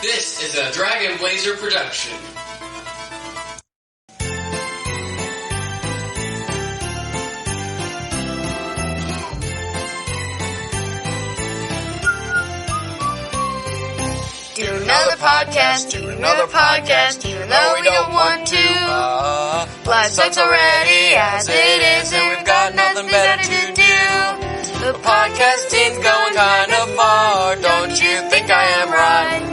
This is a Dragon Blazer production. Do another podcast, even though we don't want to. Life sucks already as it is, and we've got nothing better to do. The podcasting's going kind of far, don't you think I am right?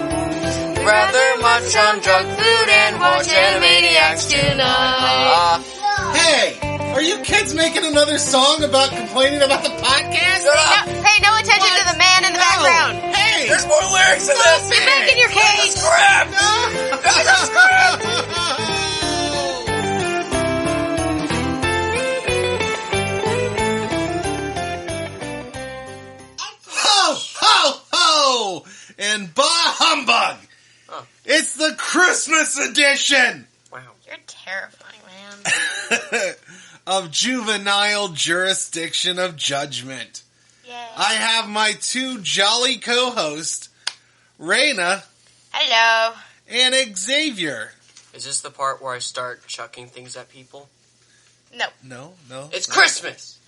Rather much on junk food and watch Animaniacs tonight. Hey, are you kids making another song about complaining about the podcast? Pay no attention to the man in the background. Hey! There's more lyrics in this! Get back in your cage! Ho, ho, ho! And bah humbug! It's the Christmas edition Wow, you're terrifying, man. of Juvenile Jurisdiction of Judgment. Yay. I have my two jolly co-hosts, Raina Hello. and Xavier. Is this the part where I start chucking things at people? No. No. It's Christmas!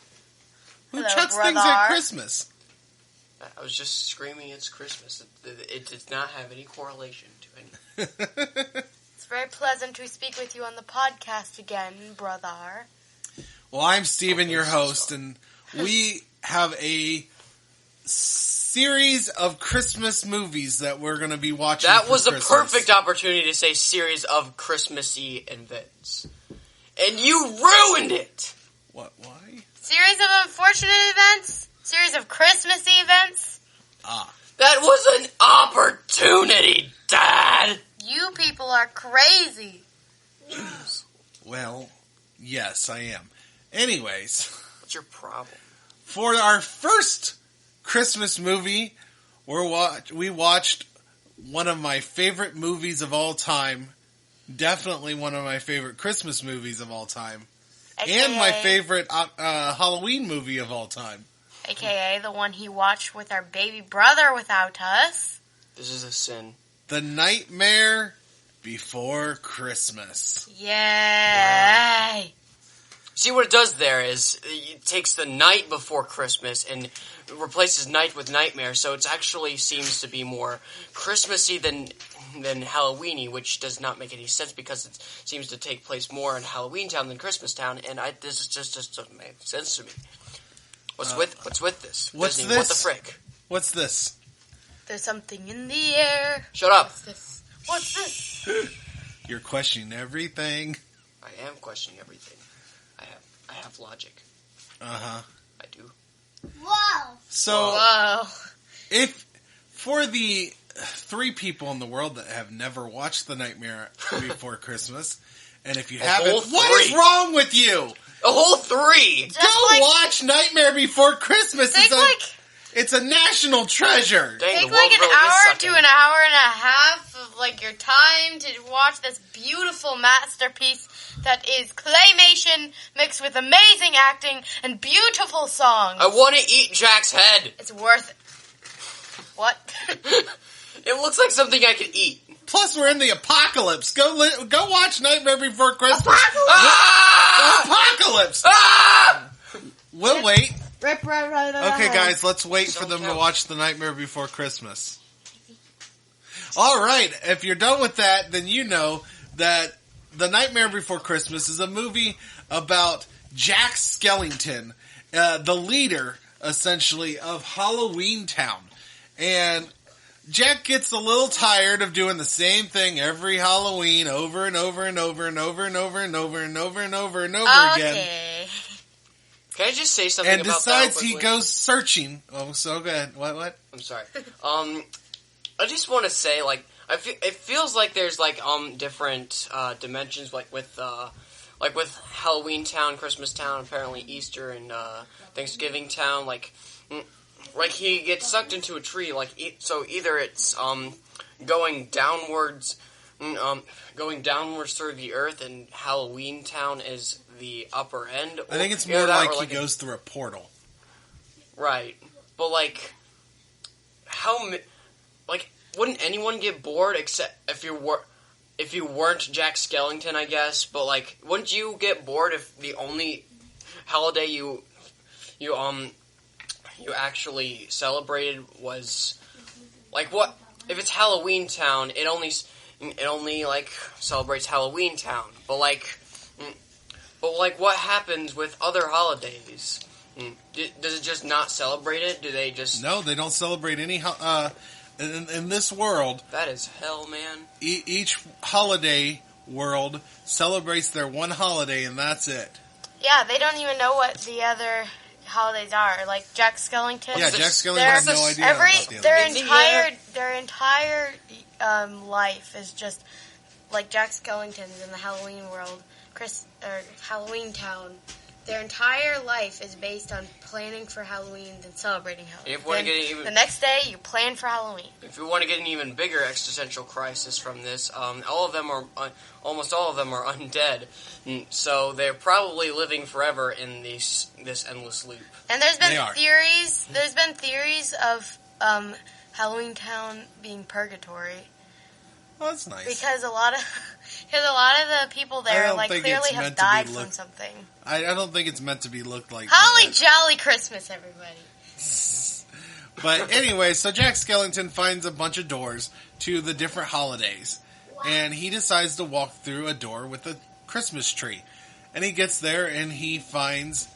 Who Hello, chucks brother. things at Christmas? I was just screaming it's Christmas. It does not have any correlation to any. It's very pleasant to speak with you on the podcast again, brother. Well, I'm Steven, your Okay, host, so- and we have a series of Christmas movies that we're going to be watching. That for was a Christmas. perfect opportunity to say series of Christmassy events. And you ruined it! What? Why? Series of unfortunate events? Series of Christmassy events? That was an opportunity, Dad! You people are crazy. Well, yes, I am. Anyways, What's your problem? for our first Christmas movie, we watched one of my favorite movies of all time. Definitely one of my favorite Christmas movies of all time. And my favorite Halloween movie of all time. AKA the one he watched with our baby brother without us. This is a sin. The Nightmare Before Christmas. Yay! See, what it does there is it takes the night before Christmas and replaces night with nightmare, so it actually seems to be more Christmassy than Halloweeny, which does not make any sense because it seems to take place more in Halloween Town than Christmas Town, and this just doesn't make sense to me. What's with this? What's Disney, this? What the frick? What's this? There's something in the air. Shut up! What's this? You're questioning everything. I am questioning everything. I have logic. Uh-huh. I do. Whoa! So, Whoa. if for the 3 people in the world that have never watched The Nightmare Before Christmas, and if you haven't, whole what is 3. wrong with you? A whole 3! Go watch Nightmare Before Christmas. It's a national treasure. Dang, Take the world like an really is hour sucking. to an hour and a half of like your time to watch this beautiful masterpiece that is claymation mixed with amazing acting and beautiful songs. I want to eat Jack's head. It's worth it. What? It looks like something I could eat. Plus, we're in the apocalypse. Go watch Nightmare Before Christmas. Ah! Apocalypse. Ah! We'll wait. Right. Okay, guys, let's wait for them to watch The Nightmare Before Christmas. All right, if you're done with that, then you know that The Nightmare Before Christmas is a movie about Jack Skellington, the leader, essentially, of Halloween Town. And Jack gets a little tired of doing the same thing every Halloween over and over and over and over and over and over and over and over and over again. Okay. Can I just say something And about decides that? he goes searching. Oh, so go ahead. What? I'm sorry. I just want to say, like, it feels like there's like different dimensions, like with Halloween Town, Christmas Town, apparently Easter and Thanksgiving Town. Like he gets sucked into a tree. So either it's going downwards through the earth, and Halloween Town is the upper end. I think it's more like he goes through a portal. Right. But, like, wouldn't anyone get bored except if you weren't Jack Skellington, I guess? But like, wouldn't you get bored if the only holiday you actually celebrated was like what? If it's Halloween Town, it only like celebrates Halloween Town. But like, what happens with other holidays? Does it just not celebrate it? Do they just... No, they don't celebrate any... in this world... That is hell, man. Each holiday world celebrates their one holiday, and that's it. Yeah, they don't even know what the other holidays are. Like Jack Skellington. Yeah, Jack Skellington has no idea about the other. Their entire life is just... Like Jack Skellington's in the Halloween world. Halloween Town. Their entire life is based on planning for Halloween and celebrating Halloween. The next day, you plan for Halloween. If you want to get an even bigger existential crisis from this, almost all of them are undead, so they're probably living forever in this endless loop. And there's been theories. There's been theories of Halloween Town being purgatory. Oh, that's nice. Because a lot of the people there clearly have died from something. I don't think it's meant to be looked like Holly Jolly Christmas, everybody. But anyway, so Jack Skellington finds a bunch of doors to the different holidays. And he decides to walk through a door with a Christmas tree. And he gets there and he finds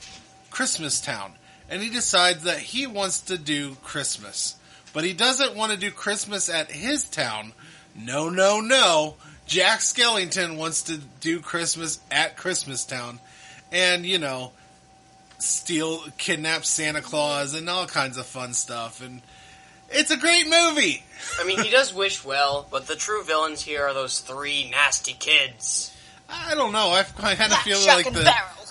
Christmas Town. And he decides that he wants to do Christmas. But he doesn't want to do Christmas at his town. No. Jack Skellington wants to do Christmas at Christmas Town. And, kidnap Santa Claus and all kinds of fun stuff. And it's a great movie. I mean, he does wish well, but the true villains here are those three nasty kids. I don't know. I kind of feel like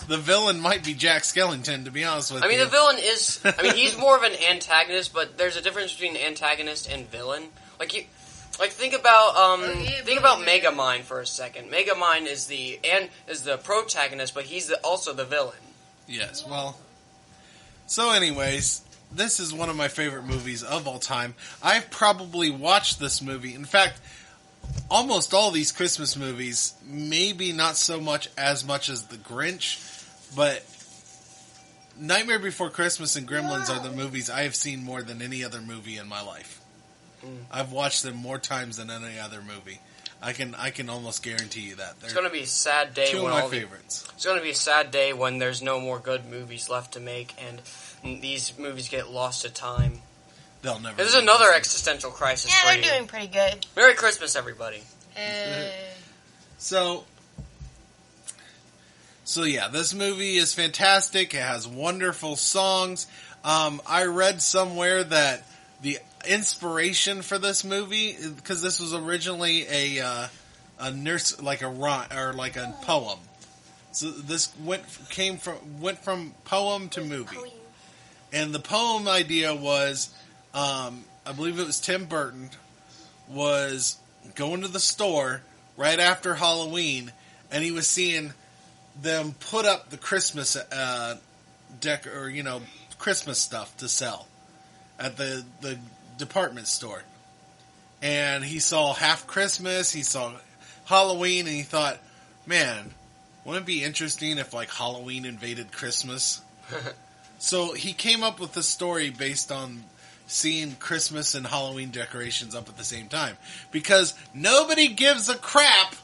the villain might be Jack Skellington, to be honest with you. I mean, the villain is... I mean, he's more of an antagonist, but there's a difference between antagonist and villain. Think about Megamind for a second. Megamind is the protagonist, but he's also the villain. Yes, well... So anyways, this is one of my favorite movies of all time. I've probably watched this movie. In fact, almost all these Christmas movies, maybe not so much as The Grinch, but Nightmare Before Christmas and Gremlins are the movies I have seen more than any other movie in my life. I've watched them more times than any other movie. I can almost guarantee you that. It's going to be a sad day. Two of my favorites. It's going to be a sad day when there's no more good movies left to make, and these movies get lost to time. They'll never. This is another existential crisis. Yeah, they're doing pretty good. Merry Christmas, everybody. So yeah, this movie is fantastic. It has wonderful songs. I read somewhere that the inspiration for this movie, because this was originally a nurse, like a rhyme or like a poem. So this went from poem to movie, and the poem idea was, I believe it was Tim Burton was going to the store right after Halloween, and he was seeing them put up the Christmas Christmas stuff to sell at the department store. And he saw Half Christmas, he saw Halloween, and he thought, man, wouldn't it be interesting if Halloween invaded Christmas? So he came up with the story based on seeing Christmas and Halloween decorations up at the same time. Because nobody gives a crap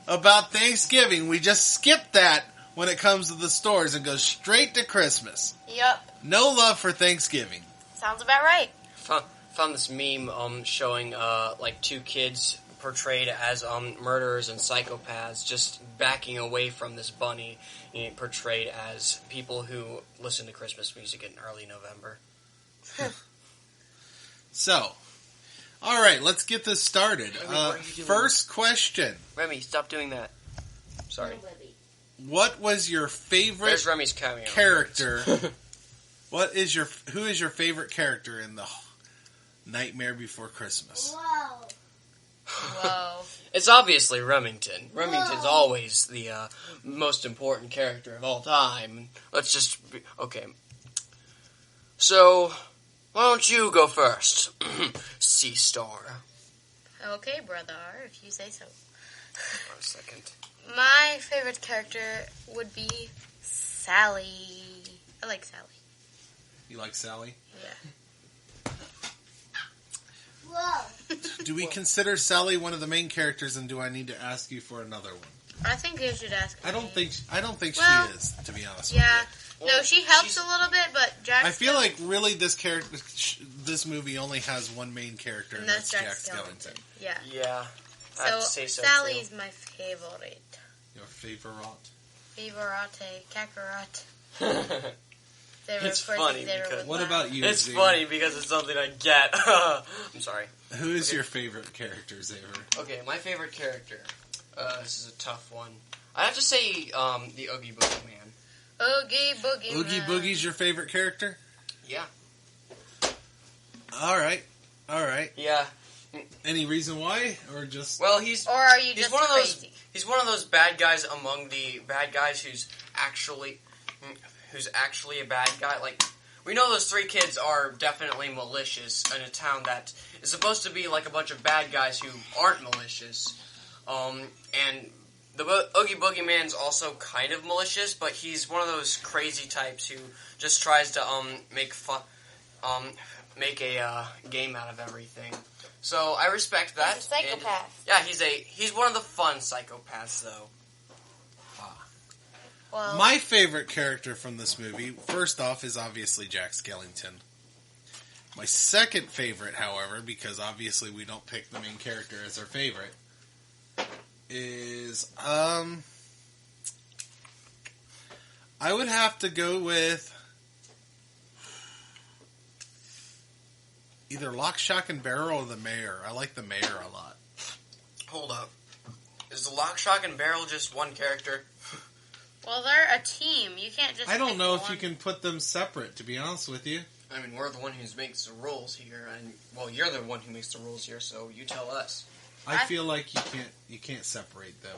about Thanksgiving. We just skip that when it comes to the stores and go straight to Christmas. Yep. No love for Thanksgiving. Sounds about right. Found this meme showing two kids portrayed as murderers and psychopaths just backing away from this bunny, portrayed as people who listen to Christmas music in early November. So, all right, let's get this started. First question. Remy, stop doing that. Sorry. What was your favorite There's Remy's cameo character? Who is your favorite character in the Nightmare Before Christmas? Whoa. It's obviously Remington. Remington's always the most important character of all time. Let's just... Okay. So, why don't you go first, Sea Star? Okay, brother, if you say so. A second. My favorite character would be Sally. I like Sally. You like Sally? Yeah. Whoa. Do we consider Sally one of the main characters, and do I need to ask you for another one? I think you should ask me. I don't think Well, she is, to be honest Yeah. with you. No, she helps a little bit, but Jack... I feel like really this movie only has one main character, and that's Jack Skellington. Yeah. Yeah. I have So, to say so Sally's too. my favorite. Your favorite? Favorite. Kakarot. It's funny because... What about you, It's Xavier? funny because it's something I get. I'm sorry. Who is your favorite character, Xavier? Okay, my favorite character. This is a tough one. I have to say the Oogie Boogie Man. Oogie Boogie Oogie Man. Boogie's your favorite character? Yeah. All right. Yeah. Any reason why, or just? Well, Or are you just one of those. crazy? He's one of those bad guys among the bad guys who's actually a bad guy. Like, we know those three kids are definitely malicious in a town that is supposed to be like a bunch of bad guys who aren't malicious. And the Oogie Boogie Man's also kind of malicious, but he's one of those crazy types who just tries to make a game out of everything. So I respect that. He's a psychopath. And, yeah, he's one of the fun psychopaths, though. Well, My favorite character from this movie, first off, is obviously Jack Skellington. My second favorite, however, because obviously we don't pick the main character as our favorite, is I would have to go with either Lock, Shock, and Barrel or the Mayor. I like the Mayor a lot. Hold up. Is the Lock, Shock, and Barrel just one character? well, they're a team. You can't just. I don't pick know one. if you can put them separate, to be honest with you. I mean, we're the one who makes the rules here, and well, you're the one who makes the rules here, so you tell us. I feel like you can't separate them.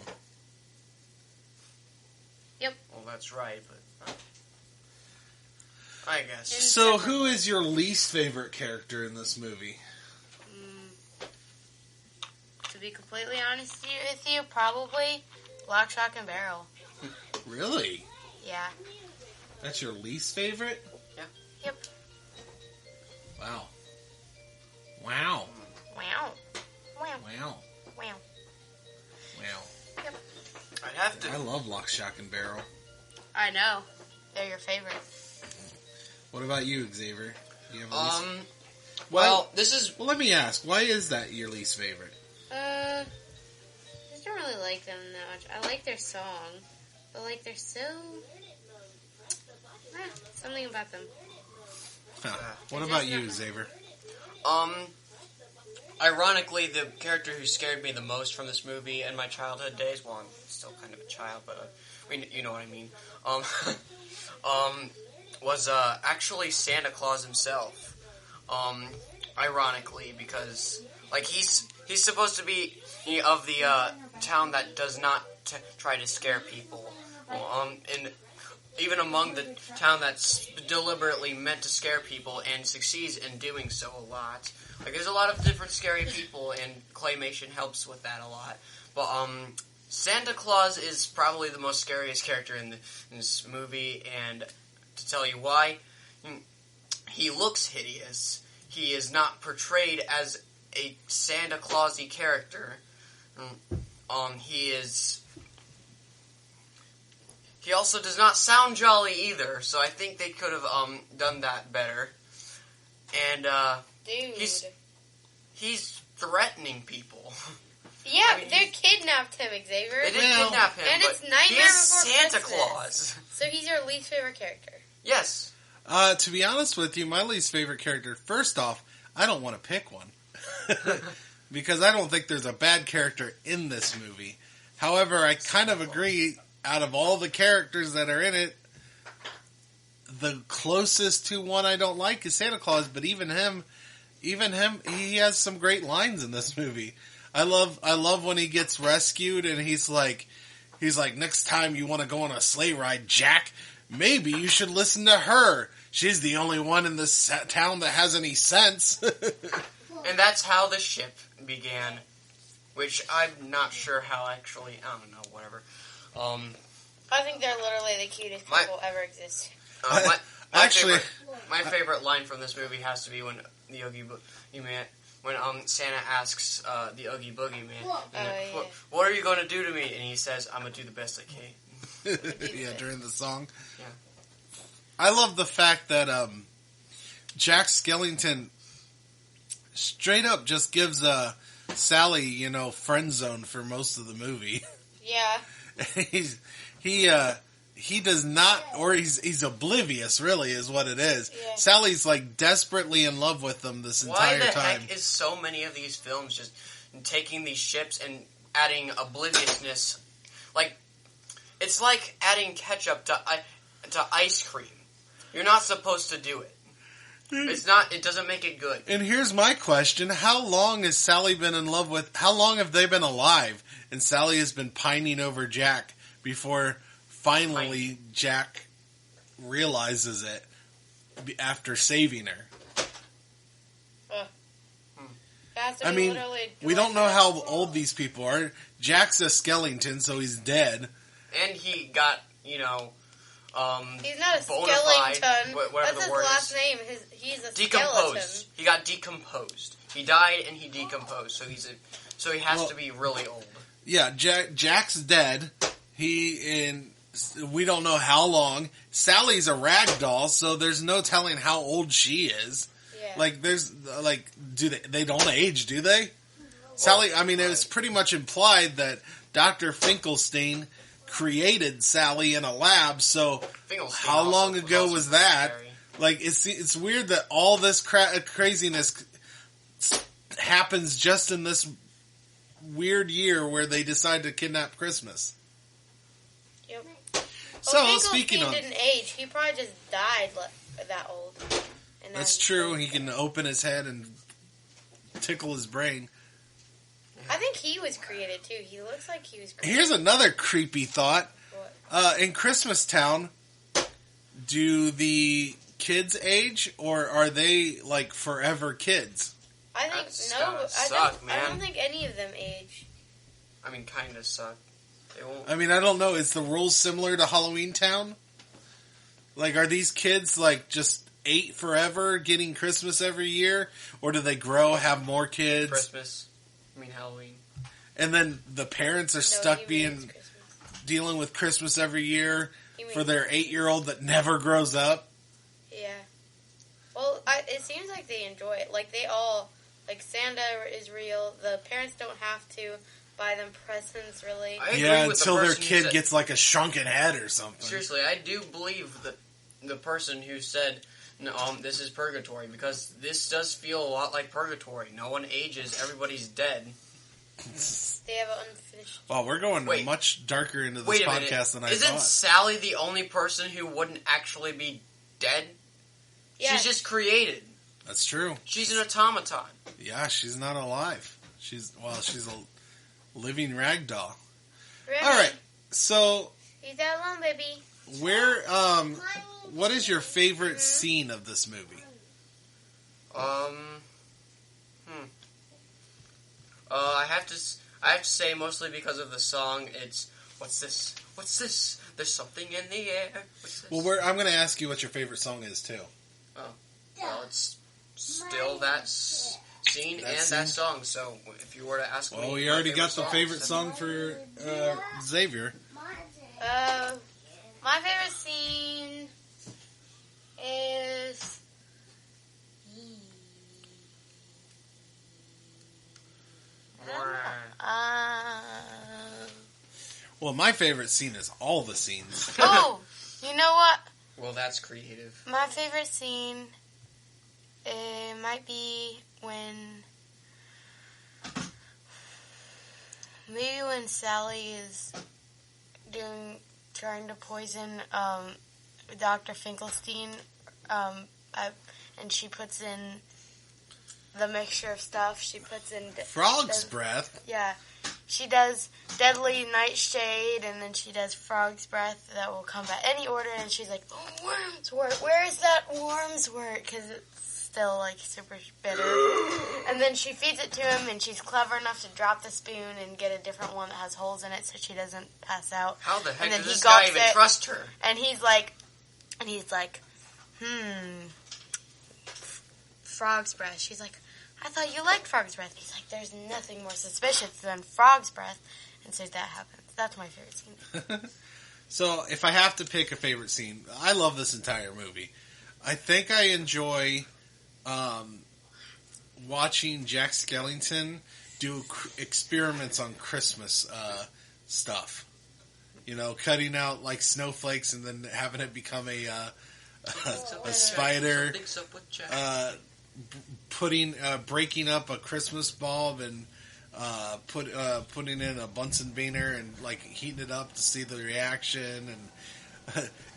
Well, that's right, but I guess. So, who is your least favorite character in this movie? To be completely honest with you, probably Lock, Shock, and Barrel. Really? Yeah. That's your least favorite? Yep. Wow. Wow. Wow. Wow. Wow. Wow. Wow. I'd have to. I love Lock, Shock, and Barrel. I know. They're your favorite. What about you, Xavier? Do you have a least... Well, this is. Well, let me ask. Why is that your least favorite? I just don't really like them that much. I like their song, but like they're so something about them. Huh. What about you, Xavier? Ironically, the character who scared me the most from this movie in my childhood days, well, I'm still kind of a child, but you know what I mean, was actually Santa Claus himself. Ironically, because like he's supposed to be of the town that does not try to scare people, and even among the town that's deliberately meant to scare people and succeeds in doing so a lot. Like, there's a lot of different scary people, and claymation helps with that a lot. But Santa Claus is probably the most scariest character in this movie, and to tell you why, he looks hideous. He is not portrayed as a Santa Claus-y character. He also does not sound jolly either, so I think they could have done that better. And Dude. he's threatening people. Yeah, I mean, they kidnapped him, Xavier. They didn't kidnap him, and but it's Nightmare he is Before Santa Christmas. Claus. So he's your least favorite character. Yes. To be honest with you, my least favorite character, first off, I don't want to pick one. Because I don't think there's a bad character in this movie. However, I kind of agree, out of all the characters that are in it, the closest to one I don't like is Santa Claus, but even him, he has some great lines in this movie. I love when he gets rescued and he's like, next time you want to go on a sleigh ride, Jack, maybe you should listen to her. She's the only one in this town that has any sense. And that's how the ship began which I'm not sure how actually. I don't know. Whatever. I think they're literally the cutest people ever exist. My favorite line from this movie has to be when the Oogie Boogie Man, when Santa asks the Oogie Boogie Man, "What are you going to do to me?" And he says, "I'm gonna do the best I can." Yeah, during the song. Yeah. I love the fact that Jack Skellington straight up just gives Sally, friend zone for most of the movie. Yeah. He does not, or he's oblivious, really, is what it is. Yeah. Sally's like desperately in love with him this entire time. Why the heck is so many of these films just taking these ships and adding obliviousness? Like, it's like adding ketchup to ice cream. You're not supposed to do it. It's not. It doesn't make it good. And here's my question: how long has Sally been in love with? How long have they been alive? And Sally has been pining over Jack before finally Jack realizes it after saving her. I mean, we don't know how old these people are. Jack's a Skellington, so he's dead. And he got, he's not a skeleton. That's his last name. He's a decomposed. skeleton. He got decomposed. He died and he decomposed. So he has to be really old. Yeah, Jack's dead. We don't know how long. Sally's a rag doll, so there's no telling how old she is. Yeah. They don't age, do they? Sally, I mean, it was pretty much implied that Dr. Finkelstein created Sally in a lab, so how long ago was that? Like, it's weird that all this craziness happens just in this weird year where they decide to kidnap Christmas. Yep. So, speaking of... didn't age. He probably just died that old. That's true. He can open his head and tickle his brain. I think he was created, too. He looks like he was created. Here's another creepy thought. What? In Christmas Town, do the kids age, or are they, like, forever kids? I think, I don't think any of them age. I mean, kind of suck. They won't. I mean, I don't know. Is the rules similar to Halloween Town? Like, are these kids, like, just 8 forever, getting Christmas every year? Or do they grow, have more kids? Christmas. I mean, Halloween. And then the parents are stuck dealing with Christmas every year for their 8-year-old that never grows up? Yeah. Well, it seems like they enjoy it. Like, they all... Like, Santa is real. The parents don't have to buy them presents, really. Yeah, until their kid gets, like, a shrunken head or something. Seriously, I do believe that the person who said, this is purgatory, because this does feel a lot like purgatory. No one ages. Everybody's dead. They have an unfinished... Well, we're going much darker into this podcast than I thought. Isn't Sally the only person who wouldn't actually be dead? Yeah. She's just created. That's true. She's an automaton. Yeah, she's not alive. She's a living rag doll. Really? All right, so... Leave that alone, baby. What is your favorite scene of this movie? I have to say mostly because of the song. It's what's this? What's this? There's something in the air. Well, I'm going to ask you what your favorite song is too. Oh, well, it's still that scene that song. So if you were to ask me, well, we already got the favorite song for Xavier. My favorite scene is... Well, my favorite scene is all the scenes. Oh, you know what? Well, that's creative. My favorite scene, it might be when Sally is trying to poison Dr. Finkelstein, and she puts in the mixture of stuff. She puts in... Frog's breath? Yeah. She does deadly nightshade, and then she does frog's breath that will come by any order, and she's like, worms wort. Where is that worms wort? Because it's still, like, super bitter. And then she feeds it to him, and she's clever enough to drop the spoon and get a different one that has holes in it so she doesn't pass out. How the heck and then does he this guy gulps even it, trust her? And he's like, frog's breath. She's like, I thought you liked frog's breath. He's like, there's nothing more suspicious than frog's breath. And so that happens. That's my favorite scene. So, if I have to pick a favorite scene, I love this entire movie. I think I enjoy watching Jack Skellington do experiments on Christmas stuff. You know, cutting out like snowflakes and then having it become a spider. Breaking up a Christmas bulb and putting in a Bunsen burner and like heating it up to see the reaction,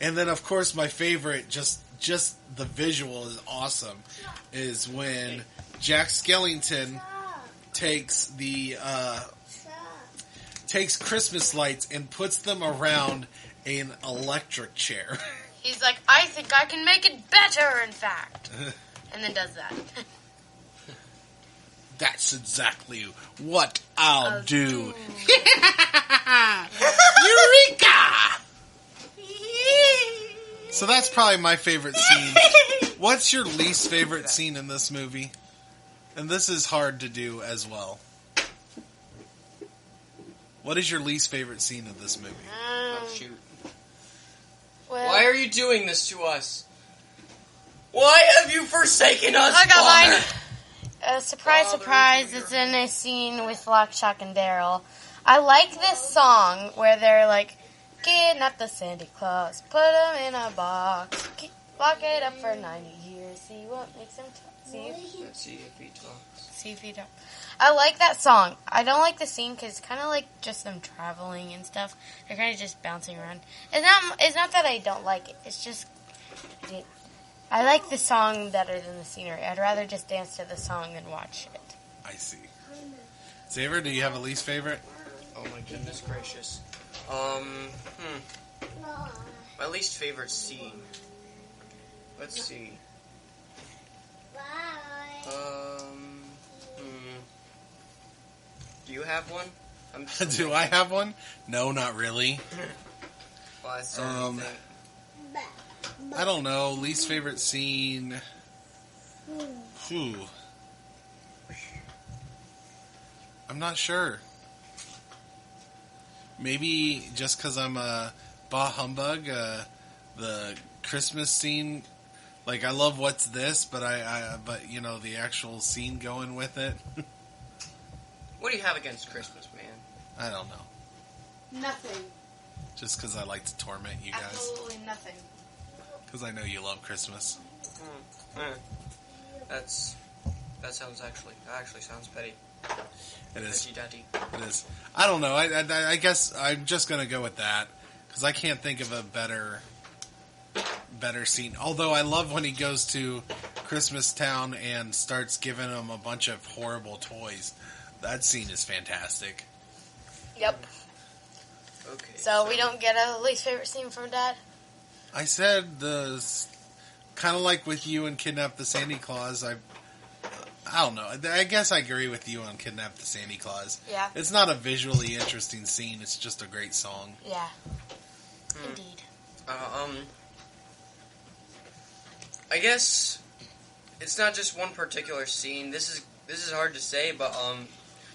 and then of course my favorite, just the visual is awesome, is when Jack Skellington takes Christmas lights and puts them around an electric chair. He's like, I think I can make it better, in fact. And then does that. That's exactly what I'll do. Eureka! So that's probably my favorite scene. What's your least favorite scene in this movie? And this is hard to do as well. What is your least favorite scene of this movie? Oh, shoot. Well, Why are you doing this to us? Why have you forsaken us, I got Father? mine. Surprise, Father, surprise, dear. it's in a scene with Lock, Shock, and Daryl. I like this song where they're like, kidnap the Santa Claus, put him in a box, lock it up for 90 years, see what makes him talk. Let's see if he talks. See if he talks. I like that song. I don't like the scene because it's kind of like just them traveling and stuff. They're kind of just bouncing around. It's not that I don't like it. It's just I like the song better than the scenery. I'd rather just dance to the song than watch it. I see. Xavier, do you have a least favorite? Oh my goodness gracious. My least favorite scene. Let's see. Do you have one? Do I have one? No, not really. Well, I started to think. I don't know. Least favorite scene. I'm not sure. Maybe just because I'm a bah humbug, the Christmas scene. Like I love What's This, but but you know the actual scene going with it. What do you have against Christmas, man? I don't know. Nothing. Just because I like to torment you guys. Absolutely nothing. Because I know you love Christmas. That sounds actually sounds petty. It is. Petty daddy. It is. I don't know. I guess I'm just gonna go with that because I can't think of a better scene. Although I love when he goes to Christmas Town and starts giving them a bunch of horrible toys. That scene is fantastic. Yep. Okay. So we don't get a least favorite scene from Dad? I said kind of like with you and Kidnap the Santa Claus. I don't know. I guess I agree with you on Kidnap the Santa Claus. Yeah. It's not a visually interesting scene. It's just a great song. Yeah. Indeed. I guess it's not just one particular scene. This is hard to say, but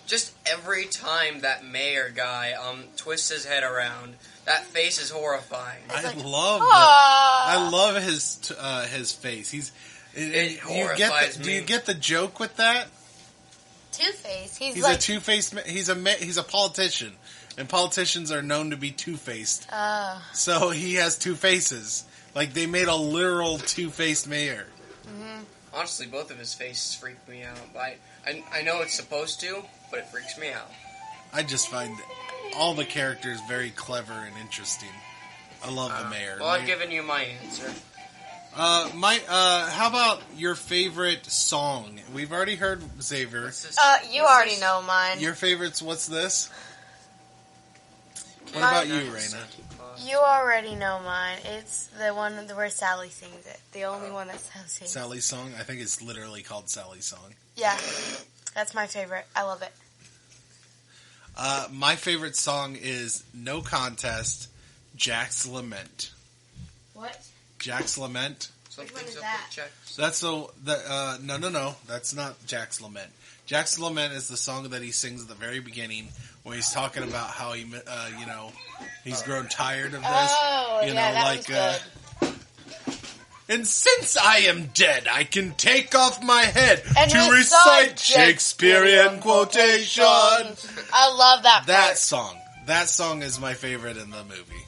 just every time that mayor guy twists his head around, that face is horrifying. I love his face. It horrifies me. Do you get the joke with that? Two-Face. He's a two-faced. He's a politician, and politicians are known to be two-faced. So he has two faces. Like they made a literal two-faced mayor. Mm-hmm. Honestly, both of his faces freak me out. But I know it's supposed to, but it freaks me out. I just find all the characters very clever and interesting. I love the mayor. Well, I've given you my answer. How about your favorite song? We've already heard Xavier. You already know mine. Your favorite's What's This? What about you, Raina? You already know mine. It's the one where Sally sings it. The only one that Sally sings. Sally's Song? I think it's literally called Sally's Song. Yeah. That's my favorite. I love it. My favorite song is No Contest, Jack's Lament. What? Jack's Lament. Which one is that? That's no. That's not Jack's Lament. Jack's Lament is the song that he sings at the very beginning, where he's talking about how he, he's grown tired of this. Oh, that was good. And since I am dead, I can take off my head And to recite recite Shakespearean quotation. I love that part. That song is my favorite in the movie.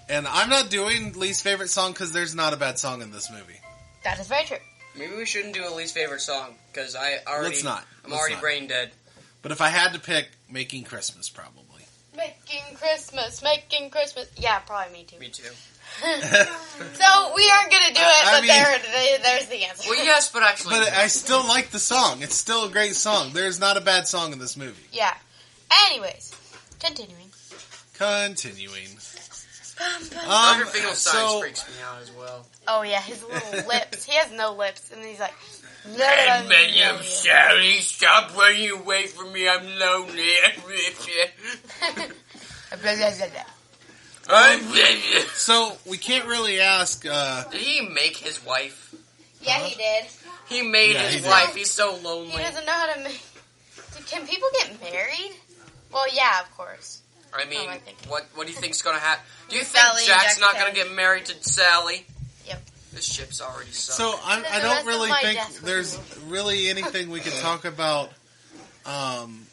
And I'm not doing least favorite song because there's not a bad song in this movie. That is very true. Maybe we shouldn't do a least favorite song because I'm Let's not. brain dead. But if I had to pick, Making Christmas probably. Making Christmas. Yeah, probably me too. Me too. So we aren't going to do it, but there's the answer. Well, yes, but actually... But I still like the song. It's still a great song. There's not a bad song in this movie. Yeah. Anyways, continuing. Dr. Fingal's signs freaks me out as well. Oh yeah, his little lips. He has no lips, and he's like... I'm sorry, stop running away from me, I'm lonely. So, we can't really ask... Did he make his wife? Yeah, he did. He made his wife, he's so lonely. He doesn't know how to make... Can people get married? Well, yeah, of course. I mean, what do you think's gonna happen? Do you Sally think Jack's not Jack gonna get married to Sally? Yep. This ship's already sunk. So I don't really think there's really anything we can talk about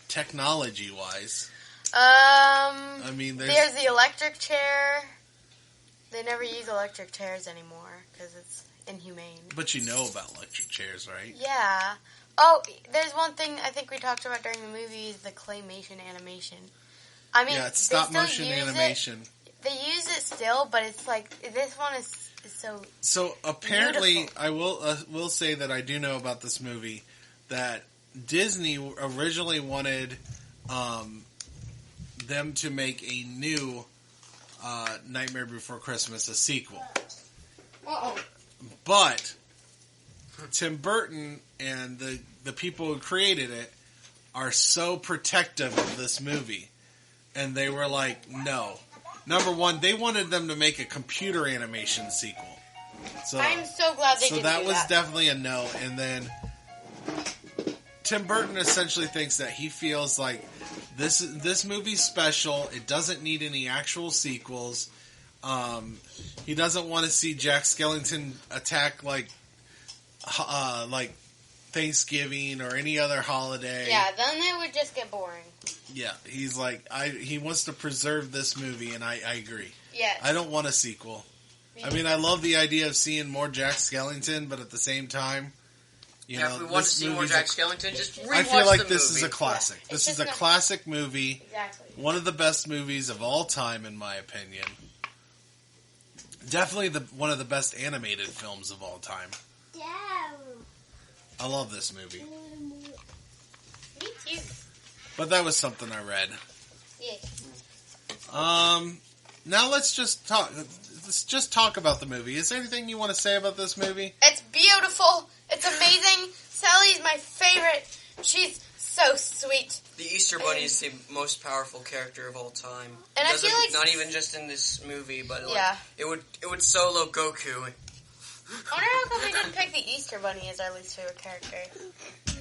technology-wise. I mean, there's the electric chair. They never use electric chairs anymore because it's inhumane. But you know about electric chairs, right? Yeah. Oh, there's one thing I think we talked about during the movie is the claymation animation. I mean, it's stop motion animation. They use it still, but it's like this one is so. So apparently, beautiful. I will say that I do know about this movie that Disney originally wanted them to make a new Nightmare Before Christmas, a sequel. But Tim Burton and the people who created it are so protective of this movie. And they were like, no. Number one, they wanted them to make a computer animation sequel. So I'm so glad they did that. So was definitely a no. And then Tim Burton essentially thinks that he feels like this movie's special. It doesn't need any actual sequels. He doesn't want to see Jack Skellington attack like Thanksgiving or any other holiday. Yeah, then it would just get boring. Yeah, he's like, he wants to preserve this movie, and I agree. Yes. I don't want a sequel. I mean, I love the idea of seeing more Jack Skellington, but at the same time, you know, if we want to see more Jack Skellington, just rewatch I feel like the this movie. is a classic. Yeah, this is a classic movie. Exactly. One of the best movies of all time, in my opinion. Definitely one of the best animated films of all time. I love this movie. Me too. But that was something I read. Yeah. Now let's just talk. Let's just talk about the movie. Is there anything you want to say about this movie? It's beautiful. It's amazing. Sally's my favorite. She's so sweet. The Easter Bunny is the most powerful character of all time. And I feel like not even just in this movie, but it would solo Goku. I wonder how come we didn't pick the Easter Bunny as our least favorite character.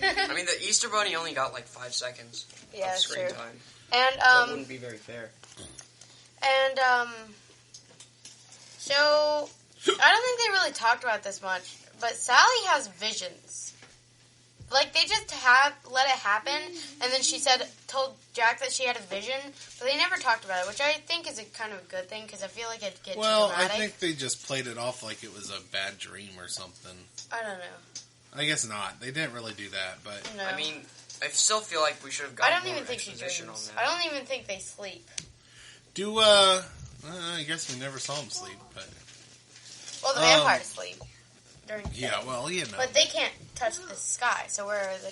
I mean, the Easter Bunny only got like 5 seconds Yeah, of screen true. time. And So it wouldn't be very fair. And so I don't think they really talked about this much, but Sally has visions. Like, they just let it happen, and then she told Jack that she had a vision, but they never talked about it, which I think is a kind of a good thing, because I feel like it'd get too dramatic. I think they just played it off like it was a bad dream or something. I don't know. I guess not. They didn't really do that, but... No. I mean, I still feel like we should have gotten I don't even think she exposition on dreams. that. I don't even think they sleep. I guess we never saw them sleep, but... Well, the vampires sleep. Yeah, well, you know. But they can't touch the sky, so where are they?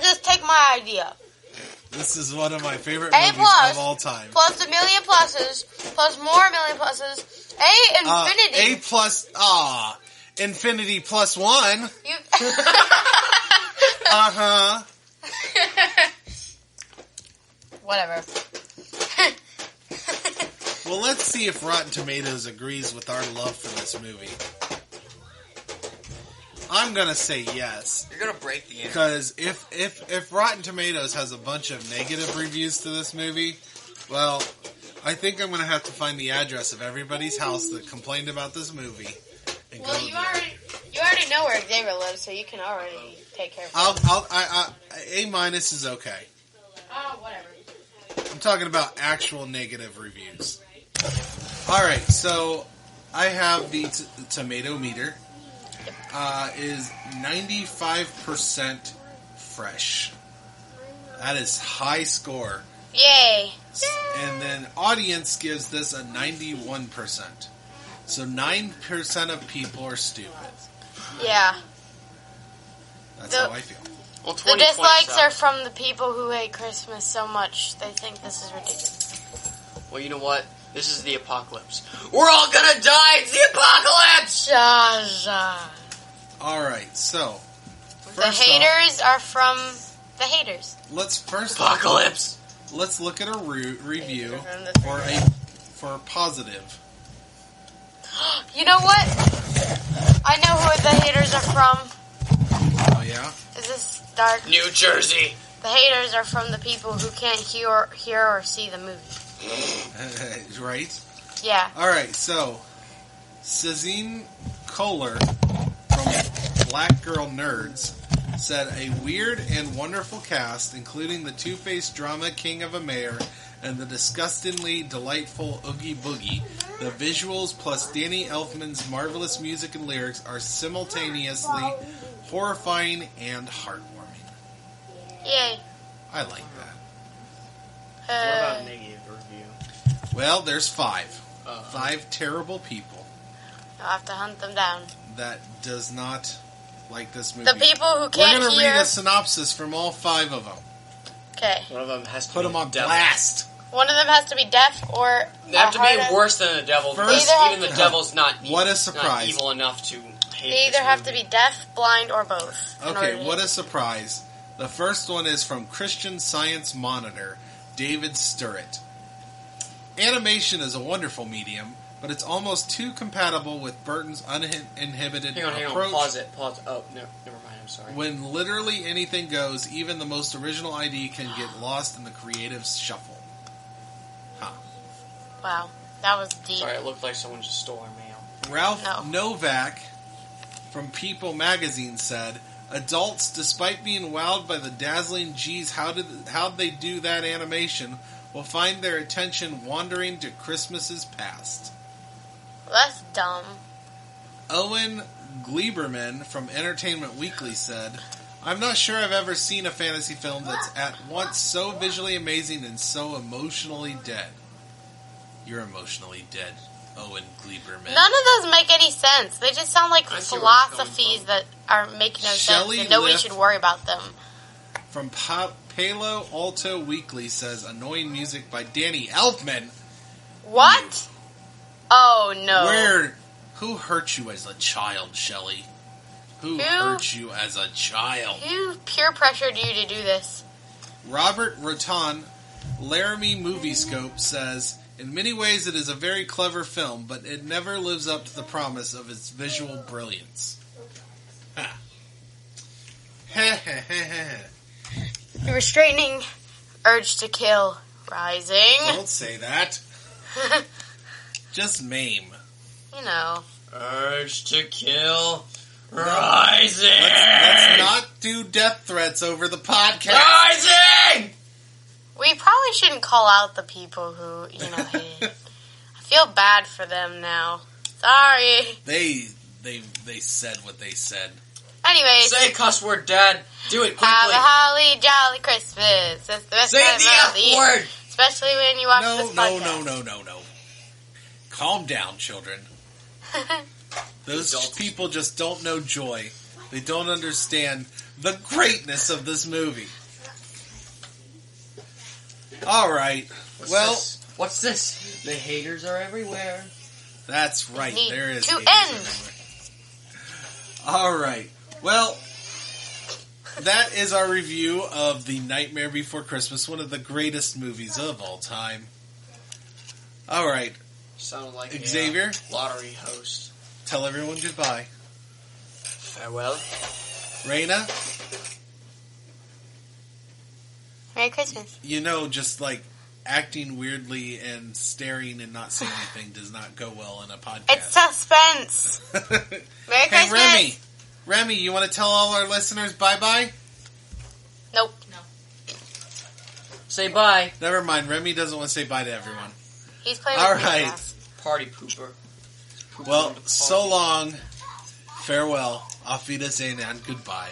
just take my idea. This is one of my favorite A movies plus, of all time. Plus a million pluses, plus more million pluses. A infinity. A plus, infinity plus 1. You... Uh-huh. Whatever. Well, let's see if Rotten Tomatoes agrees with our love for this movie. I'm gonna say yes. You're gonna break the internet. Because if Rotten Tomatoes has a bunch of negative reviews to this movie, well, I think I'm gonna have to find the address of everybody's house that complained about this movie. And Well, go you there. already know where Xavier lives, so you can already take care of it. A minus is okay. Oh, whatever. I'm talking about actual negative reviews. Alright, so I have the tomato meter. Is 95% fresh. That is high score. Yay. And then audience gives this a 91%. So 9% of people are stupid. Yeah. That's how I feel. Well, The 20 dislikes points are up. from the people who hate Christmas so much they think this is ridiculous. Well, you know what? This is the apocalypse. We're all gonna die! It's the apocalypse! Zah, zah. Alright, so. The haters are from the haters. Apocalypse. Let's look at a review for a positive. You know what? I know who the haters are from. Oh, yeah? Is this dark? New Jersey. The haters are from the people who can't hear or see the movie. Right? Yeah. Alright, so Cezanne Kohler from Black Girl Nerds said a weird and wonderful cast, including the two-faced drama king of a mayor and the disgustingly delightful Oogie Boogie. The visuals plus Danny Elfman's marvelous music and lyrics are simultaneously horrifying and heartwarming. Yay. I like that. What about negative review? Well, there's 5. 5 terrible people I'll have to hunt them down. that does not like this movie. The people who can't We're going to hear... read a synopsis from all 5 of them. Okay. One of them has to Put be them on devil. blast. One of them has to be deaf or... They have to be worse than the devil. First- Because even the devil's not What a not surprise. evil enough to hate They either this have to movie. be deaf, blind, or both. in order Okay, to what hate. a surprise. The first one is from Christian Science Monitor, David Sturrett. Animation is a wonderful medium, but it's almost too compatible with Burton's uninhibited Hang on. approach. Pause it. Oh, no, never mind. I'm sorry. When literally anything goes, even the most original idea can get lost in the creative shuffle. Wow. That was deep. Sorry, it looked like someone just stole our mail. Ralph Novak from People magazine said, adults, despite being wowed by the dazzling geez, how'd they do that animation, will find their attention wandering to Christmases past. Well, that's dumb. Owen Gleiberman from Entertainment Weekly said, I'm not sure I've ever seen a fantasy film that's at once so visually amazing and so emotionally dead. You're emotionally dead, Owen Gleiberman. None of those make any sense. They just sound like I see where it's coming philosophies from. that are make no Shelley sense, and nobody Liff should worry about them. From Palo Alto Weekly says, annoying music by Danny Elfman. What? Oh no. Who hurt you as a child, Shelley? Who Who? hurt you as a child? Who peer pressured you to do this? Robert Rotan, Laramie Moviescope says, in many ways it is a very clever film, but it never lives up to the promise of its visual brilliance. Ha. The restraining urge to kill rising. Don't say that. Just maim. You know. Urge to kill rising. Let's not do death threats over the podcast. Rising. We probably shouldn't call out the people who, hate it. I feel bad for them now. Sorry. They said what they said. Anyways. Say cuss word, Dad. Do it quickly. Have a holly jolly Christmas. That's the best Say time the of F the year. word. Especially when you watch this podcast. No. Calm down, children. Those Adults. people just don't know joy. They don't understand the greatness of this movie. Alright. What's this? The haters are everywhere. That's right. Need There is to haters everywhere. Alright. Well, that is our review of The Nightmare Before Christmas, one of the greatest movies of all time. Alright. Sounded like Xavier? a lottery host. Tell everyone goodbye. Farewell. Raina? Merry Christmas. Just like acting weirdly and staring and not saying anything does not go well in a podcast. It's suspense. Merry Hey, Christmas. Remy, you want to tell all our listeners bye-bye? Nope. Say bye. Never mind, Remy doesn't want to say bye to everyone. He's playing All with right. Minecraft. Party pooper. Well, so long. Farewell. Auf Wiedersehen and goodbye.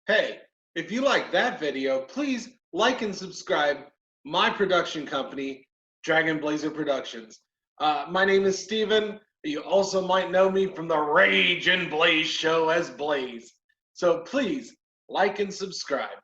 Hey, if you like that video, please like and subscribe my production company, Dragon Blazer Productions. My name is Steven. You also might know me from the Rage and Blaze show as Blaze. So please like and subscribe.